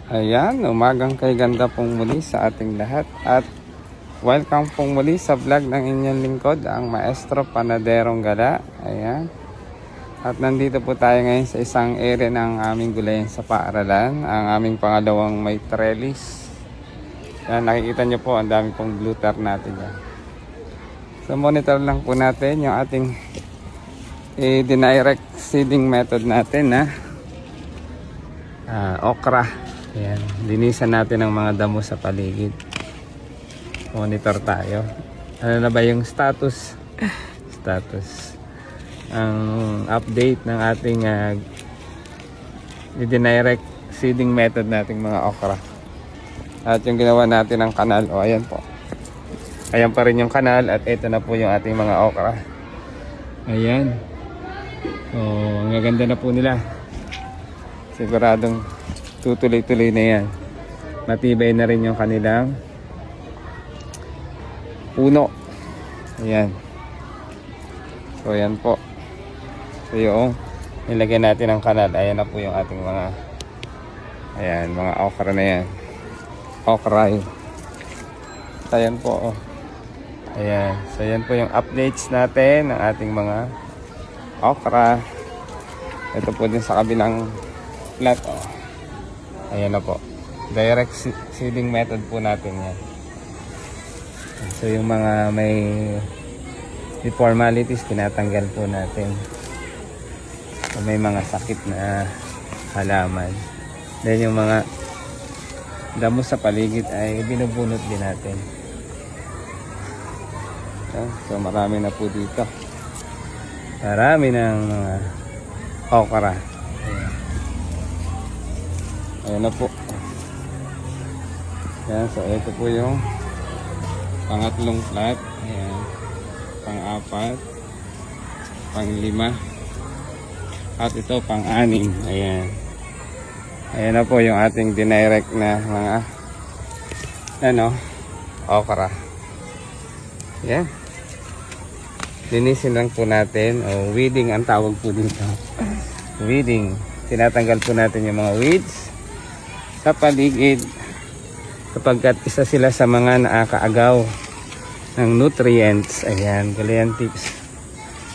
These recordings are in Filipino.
Ayan, umagang kay ganda pong muli sa ating lahat at welcome pong muli sa vlog ng inyong lingkod, ang Maestro Panaderong Gala. Ayan. At nandito po tayo ngayon sa isang area ng aming gulayan sa paaralan, ang aming pangalawang may trellis. Ayan, nakikita nyo po, ang dami pong gluter natin yan. So monitor lang po natin yung ating direct seeding method natin na okra. Ayan, linisan natin ang mga damo sa paligid. Monitor tayo. Ano na ba yung status? Ang update ng ating direct seeding method nating mga okra. At yung ginawa natin ng kanal, ayan po. Ayan pa rin yung kanal at ito na po yung ating mga okra. Ayan. Ang gaganda na po nila. Siguradong tutuloy-tuloy na yan. Matibay na rin yung kanilang puno. Ayan. So ayan po. So yung nilagyan natin ng kanal, ayan na po yung ating mga mga okra na yan. Okra yun. Ayan po. Ayan. So ayan po yung updates natin ng ating mga okra. Ito po din sa kabilang plat. Ayan na po. Direct seeding method po natin yan. So yung mga may deformalities, tinatanggal po natin. So may mga sakit na halaman. Then yung mga damo sa paligid ay binubunot din natin. So marami na po dito. Marami ng mga okra. Ayan na po. Ayan, so ito po yung pangatlong plat. Ayan. Pang-apat. Pang-lima. At ito pang-anim. Ayan. Ayan na po yung ating dinirect na mga okra. Ayan. Linisin lang po natin. Weeding ang tawag po dito. Weeding. Tinatanggal po natin yung mga weeds sa paligid kapag isa sila sa mga nakakaagaw ng nutrients. Ayan, gulayan tips.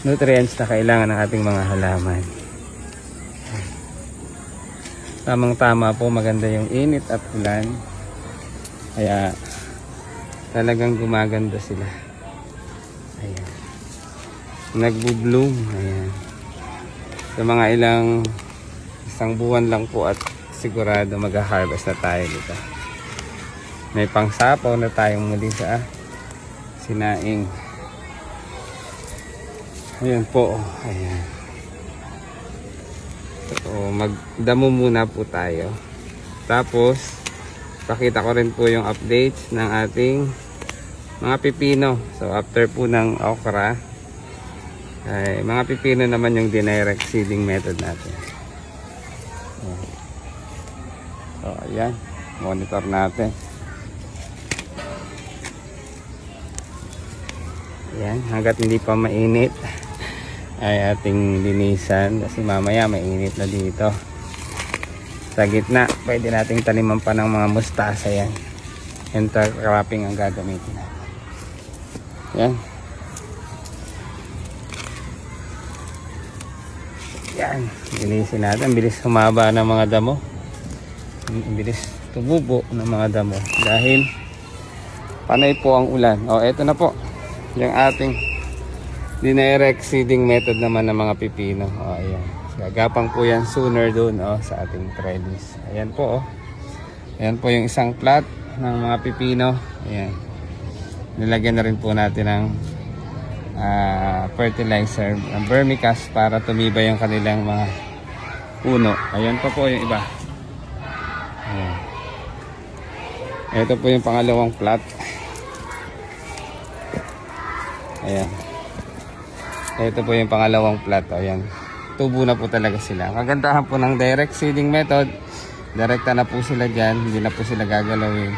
Nutrients na kailangan ng ating mga halaman. Tamang tama po, maganda yung init at ulan. Kaya talagang gumaganda sila. Ayan. Nagbo-bloom. Ayan. Sa mga isang buwan lang po at sigurado mag-harvest na tayo dito. May pangsapaw na tayong muli sa sinaing. Ayan po. Ayan. So magdamo muna po tayo. Tapos pakita ko rin po yung updates ng ating mga pipino. So after po ng okra ay mga pipino naman yung direct seeding method natin. So ayan, monitor natin. Ayan, hanggat hindi pa mainit ay ating linisan kasi mamaya mainit na dito. Sa gitna pwede nating taniman pa ng mga mustasa. Yan, intercropping ang gagamitin natin. Yan. Yan, linisin natin. Bilis humaba ng mga damo. Bilis tumubo ng mga damo dahil panay po ang ulan. Eto na po yung ating direct seeding method naman ng mga pipino. Ayan, gagapang po yan sooner doon sa ating trellis. Ayan po. Ayan po yung isang plat ng mga pipino. Ayan, nilagyan na rin po natin ng fertilizer, vermicast, para tumibay yung kanilang mga puno. Ayan pa po yung iba. Ayan. Ito po yung pangalawang plat. Ayan. Ito po yung pangalawang plat. Ayan. Tubo na po talaga sila. Kagandahan po ng direct seeding method. Direkta na po sila dyan. Hindi na po sila gagalawin.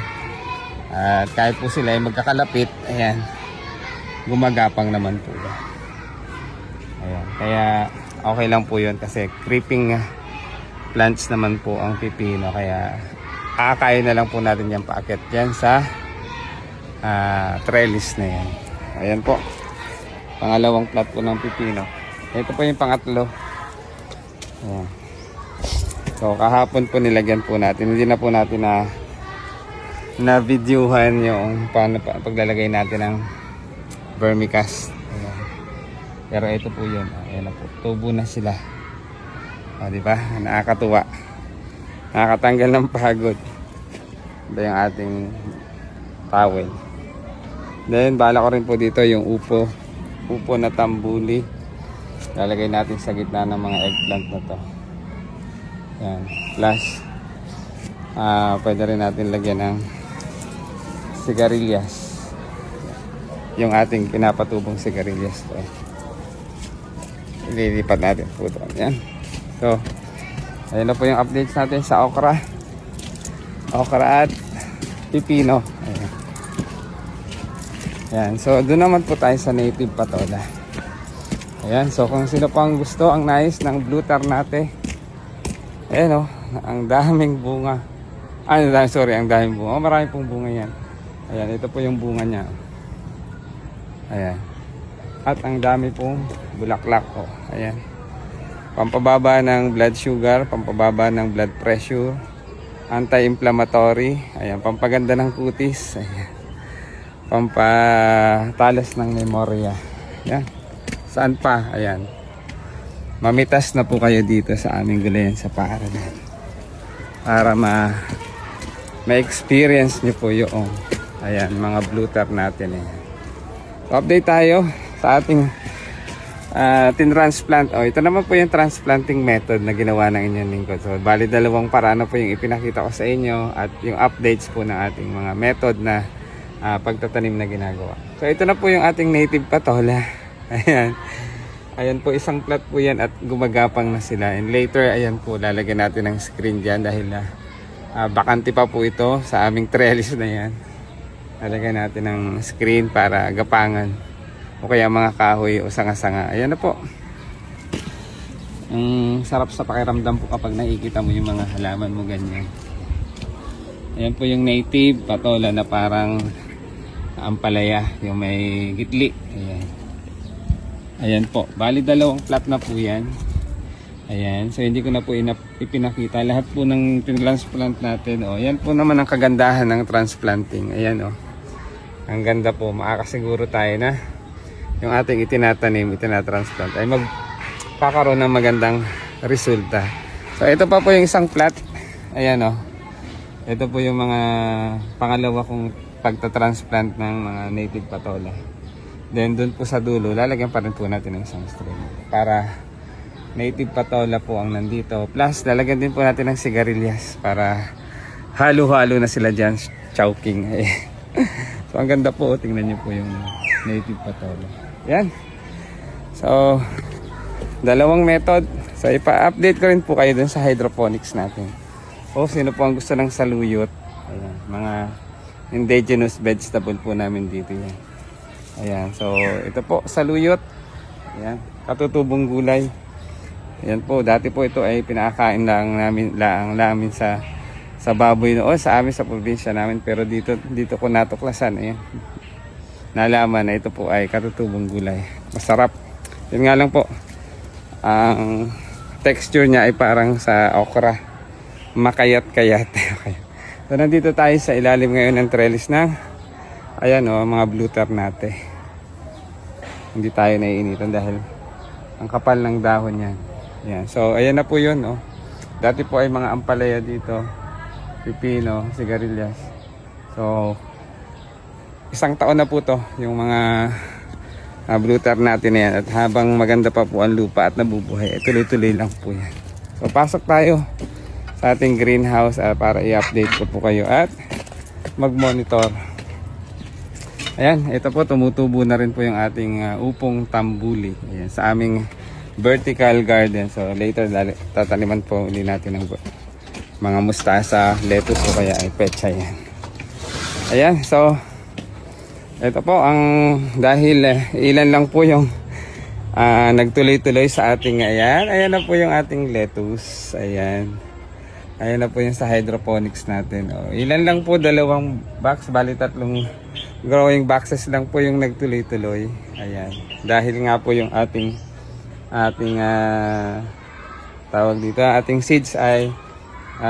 At kahit po sila ay magkakalapit, ayan, gumagapang naman po. Ayan. Kaya okay lang po yun kasi creeping plants naman po ang pipino. Kaya aakayin na lang po natin yung paakyat dyan sa trellis na yan. Ayan po. Pangalawang plat po ng pipino. Ito po yung pangatlo. Ayan. So kahapon po nilagyan po natin. Hindi na po natin na videohan yung paano paglalagay natin ng vermicast. Ayan. Pero ito po yun. Ayan na po. Tubo na sila. O, diba? Nakakatuwa. Nakakatanggal ng pagod. Ito yung ating towel. Then bala ko rin po dito yung upo na tambuli. Lalagay natin sa gitna ng mga eggplant na to. Yan. Plus pwede rin natin lagyan ng sigarilyas. Yung ating pinapatubong sigarilyas to. Ililipat natin po ito. Yan. So ayun na po yung updates natin sa okra at pipino. Ayan. Ayan. So doon naman po tayo sa native patola. Ayan. So kung sino po ang gusto, ang nais ng blue ternate. Ayan o. Ang daming bunga. Ang daming bunga. Marami pong bunga yan. Ayan. Ito po yung bunga niya. Ayan. At ang dami pong bulaklak. O. Ayan. Pampababa ng blood sugar. Pampababa ng blood pressure. Anti-inflammatory. Ayan. Pampaganda ng kutis. Ayan. Pampatalas ng memorya. Ayan. Saan pa? Ayan. Mamitas na po kayo dito sa aming gulayan sa paaralan. Para ma-experience nyo po yung mga blue tar natin. Ayan. So, update tayo sa ating tin-transplant. Ito naman po yung transplanting method na ginawa ng inyong lingkod. So, bali dalawang paraan po yung ipinakita ko sa inyo at yung updates po ng ating mga method na pagtatanim na ginagawa. So, ito na po yung ating native patola. Ayan. Ayan po, isang plat po yan at gumagapang na sila. And later, ayan po, lalagyan natin ng screen dyan dahil bakante pa po ito sa aming trellis na yan. Lalagyan natin ng screen para gapangan o kaya mga kahoy o sanga-sanga. Ayan na po. Ang sarap sa pakiramdam po kapag nakikita mo yung mga halaman mo ganyan. Ayan po yung native patola na parang ampalaya, yung may gitli. Ayan. Ayan po. Bali dalawang plat na po yan. Ayan. So hindi ko na po ipinakita. Lahat po ng transplant natin. Ayan po naman ang kagandahan ng transplanting. Ayan ang ganda po. Makakasiguro tayo na yung ating itinatransplant ay magkakaroon ng magandang resulta. So ito pa po yung isang plat. Ayan ito po yung mga pangalawa kong pagtatransplant ng mga native patola. Then dun po sa dulo, lalagyan pa rin po natin ng isang string para native patola po ang nandito. Plus, lalagyan din po natin ng sigarilyas para halo-halo na sila dyan, chowking. So, ang ganda po. Tingnan nyo po yung native patola. Yan. So, dalawang method. So, ipa-update ko rin po kayo dun sa hydroponics natin. O, sino po ang gusto ng saluyot. Ayan, mga indigenous vegetable po namin dito yan. Ayan, so ito po, saluyot. Ayan, katutubong gulay. Ayan po, dati po ito ay pinakain lang namin sa baboy noon, sa amin sa probinsya namin. Pero dito ko natuklasan. Ayan, nalaman na ito po ay katutubong gulay. Masarap. Yun nga lang po, ang texture niya ay parang sa okra. Makayat-kayat. Okay. So nandito tayo sa ilalim ngayon ng trellis ng ayan mga blue ternate. Hindi tayo naiinitan dahil ang kapal ng dahon yan. Ayan. So ayan na po yun. Dati po ay mga ampalaya dito. Pipino, sigarilyas. So isang taon na po to yung mga blue ternate na yan. At habang maganda pa po ang lupa at nabubuhay, tuloy-tuloy lang po yan. So pasok tayo sa ating greenhouse para i-update ko po kayo at mag-monitor. Ayan, ito po, tumutubo na rin po yung ating upong tambuli. Ayan, sa aming vertical garden. So later, tataniman po ulit natin ng mga mustasa, lettuce o kaya ay pecha yan. Ayan, so ito po, dahil ilan lang po yung nagtuloy-tuloy sa ating, ayan na po yung ating lettuce. Ayan. Ayan na po yung sa hydroponics natin. Oh, ilan lang po, 2 box, bali 3 growing boxes lang po yung nagtuloy-tuloy. Ayan. Dahil nga po yung ating tawag dito, ating seeds ay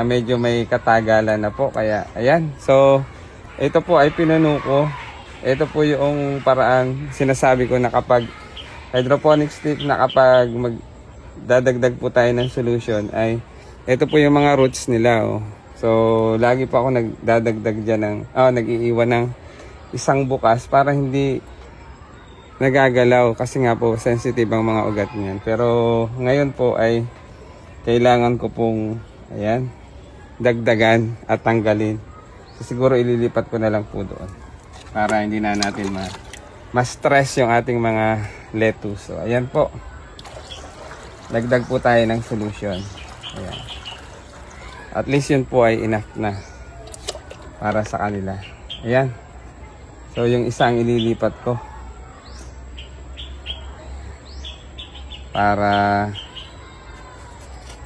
medyo may katagalan na po. Kaya ayan. So, ito po ay pinuno ko. Ito po yung paraan sinasabi ko na kapag hydroponics tip na kapag magdadagdag po tayo ng solution ay ito po yung mga roots nila. Oh. So, lagi po ako nagdadagdag dyan nag-iiwan ng isang bukas para hindi nagagalaw kasi nga po sensitive ang mga ugat niyan. Pero ngayon po ay kailangan ko pong ayan, dagdagan at tanggalin. So, siguro ililipat ko na lang po doon para hindi na natin ma-stress yung ating mga lettuce. So, ayan po. Dagdag po tayo ng solution. Ayan. At least yun po ay enough na para sa kanila. Ayan. So, yung isang ililipat ko para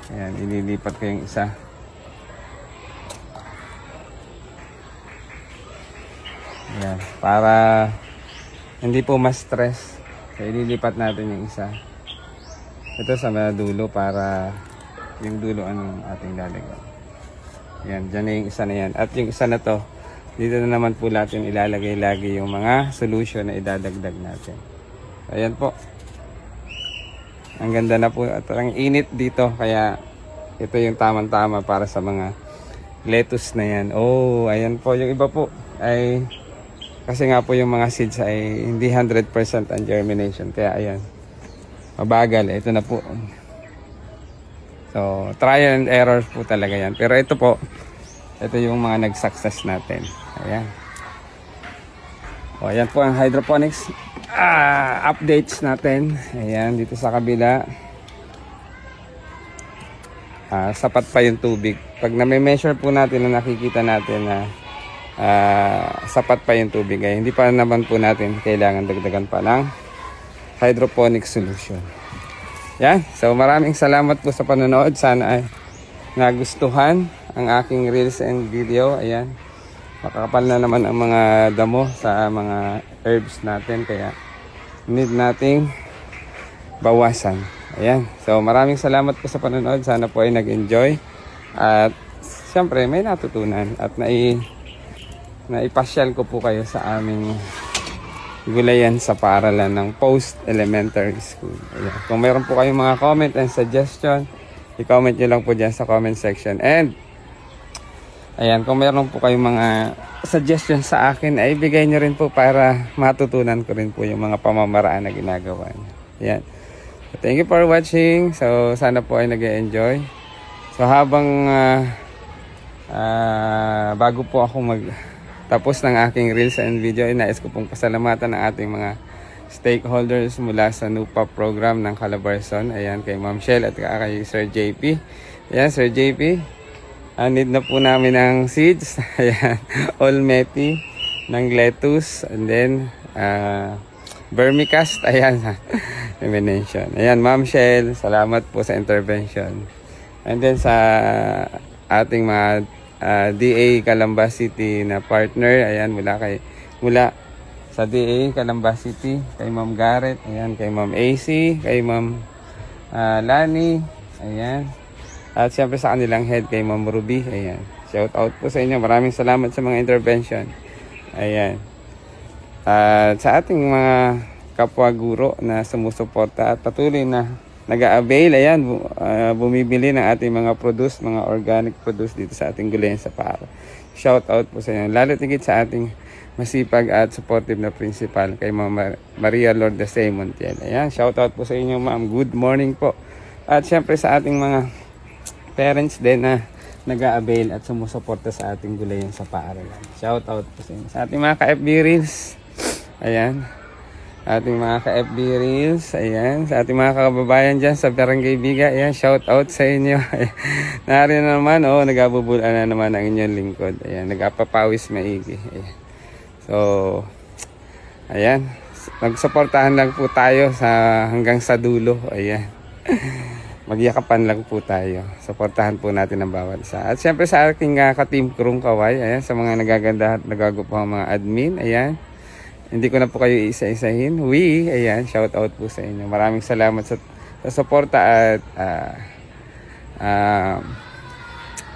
ayan, ililipat ko yung isa. Ayan, para hindi po ma-stress. So, ililipat natin yung isa. Ito sa mga dulo para yung dulo ang ating lalagyan. Yan, dyan na yung isa na yan. At yung isa na to, dito na naman po natin ilalagay lagi yung mga solution na idadagdag natin. Ayan po. Ang ganda na po at ang init dito. Kaya ito yung tamang-tama para sa mga lettuce na yan. Oh, ayan po. Yung iba po ay kasi nga po yung mga seeds ay hindi 100% ang germination. Kaya ayan. Mabagal. Ito na po. So, trial and error po talaga yan. Pero ito po, ito yung mga nag-success natin. Ayan. O, ayan po ang hydroponics updates natin. Ayan, dito sa kabila. Sapat pa yung tubig. Pag na-measure po natin na nakikita natin na sapat pa yung tubig, ay hindi pa naman po natin kailangan dagdagan pa ng hydroponic solution. Yan. So, maraming salamat po sa panonood. Sana ay nagustuhan ang aking reels and video. Ayan. Makakapal na naman ang mga damo sa mga herbs natin. Kaya, need nating bawasan. Ayan. So, maraming salamat po sa panonood. Sana po ay nag-enjoy. At, siyempre, may natutunan. At naipasyal ko po kayo sa aming gulayan sa paaralan ng post-elementary school. Ayan. Kung meron po kayong mga comment and suggestion, i-comment nyo lang po dyan sa comment section. And, ayan, kung meron po kayong mga suggestion sa akin, ay ibigay nyo rin po para matutunan ko rin po yung mga pamamaraan na ginagawa nyo. Ayan. So, thank you for watching. So, sana po ay nag-enjoy. So, habang bago po ako tapos ng aking reels and video, nais ko pong pasalamatan ang ating mga stakeholders mula sa NUPA program ng Calabarzon. Ayan, kay Ma'am Shell at kay Sir JP. Ayan, Sir JP, need na po namin ng seeds. Ayan, Olmeti ng lettuce, and then vermicast. Ayan, mention. Ayan, Ma'am Shell, salamat po sa intervention. And then sa ating mga DA Calamba City na partner, ayan, mula sa DA Calamba City, kay Ma'am Garrett, ayan, kay Ma'am AC, kay Ma'am Lani, ayan, at siyempre sa kanilang head, kay Ma'am Ruby, ayan, shout out po sa inyo, maraming salamat sa mga intervention, ayan, at sa ating mga kapwa guro na sumusuporta at patuloy na nag-a-avail, ayan, bumibili ng ating mga mga organic produce dito sa ating gulayan sa Paaro. Shout out po sa inyo. Lalo tigit sa ating masipag at supportive na principal, kay Ma'am Maria Lourdes Montiel. Ayan, shout out po sa inyo, ma'am. Good morning po. At syempre sa ating mga parents din na nag-a-avail at sumusuporta sa ating gulayan sa Paaro. Shout out po sa inyo. Sa ating mga ka-FB Reels, ayan, ating mga ka-FB Reels, ayan, sa ating mga kababayan dyan sa Barangay Biga, ayan, shout out sa inyo. Narin na naman, nagabubulan na naman ang inyong lingkod, ayan, nagapapawis maigi, ayan. So, ayan, magsuportahan lang po tayo hanggang sa dulo, ayan. magyakapan lang po tayo. Suportahan po natin ang bawat isa. At syempre sa aking ka-team crew kaway, ayan, sa mga nagaganda at nagago po ang mga admin, ayan. Hindi ko na po kayo isa-isahin. Ayan, shout out po sa inyo. Maraming salamat sa suporta at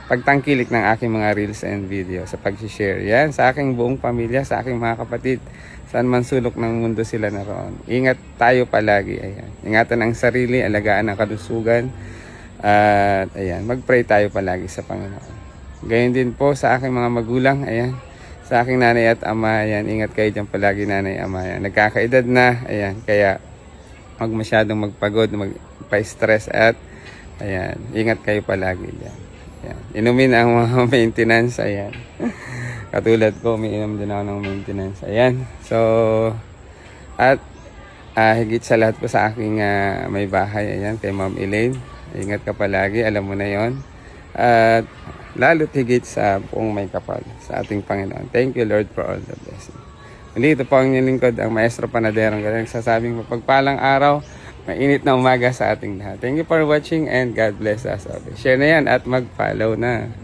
pagtangkilik ng aking mga reels and video sa pag-share. Yan, sa aking buong pamilya, sa aking mga kapatid, saan man sulok ng mundo sila naroon. Ingat tayo palagi. Ayan. Ingatan ang sarili, alagaan ang kalusugan. At ayan, mag-pray tayo palagi sa Panginoon. Gayon din po sa aking mga magulang. Ayan. Sa aking nanay at ama. Ayan, ingat kayo dyan palagi, nanay, ama. Ayan. Nagkakaedad na. Ayan. Kaya wag masyadong magpagod, magpa-stress at ayan, ingat kayo palagi dyan. Ayan. Inumin ang mga maintenance. Ayan. Katulad ko, umiinom din ako ng maintenance. Ayan. So, at higit sa lahat po sa aking may bahay. Ayan, kay Ma'am Elaine. Ingat ka palagi. Alam mo na yon. At lalo't higit sa buong may kapal sa ating Panginoon. Thank you, Lord, for all the blessings. Muli, ito po ang inyong lingkod, ang Maestro Panadero. Galing sasabing mapagpalang araw, mainit na umaga sa ating lahat. Thank you for watching and God bless us all. Share na yan at mag-follow na.